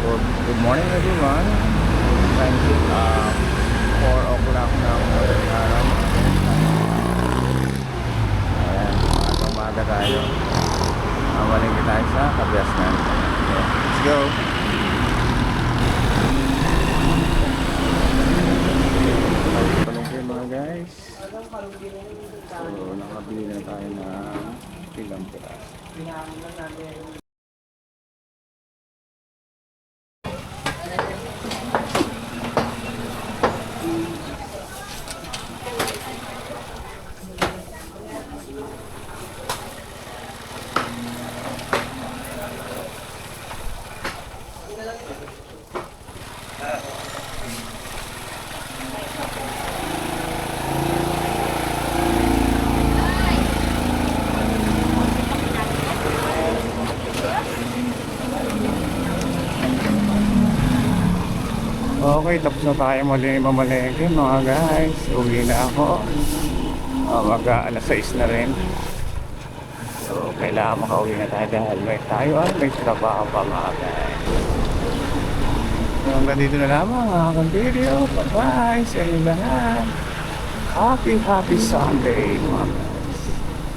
Good morning everyone. Time check 4 o'clock na madaling araw. Ayan, umaga tayo. Mamalingki tayo sa Kabiasnan. Let's go. Palingki mga guys. So nakabili na tayo ng ilang piraso. Okay, tapos na tayo mamalengke mga guys. Uwi na ako. Mag-alas 6 na rin. So, kailangan makauwi na tayo dahil may trabaho pa mga guys. So, hanggang dito na lamang ang aking video. Bye-bye sa inyo lahat. Happy Sunday mga guys.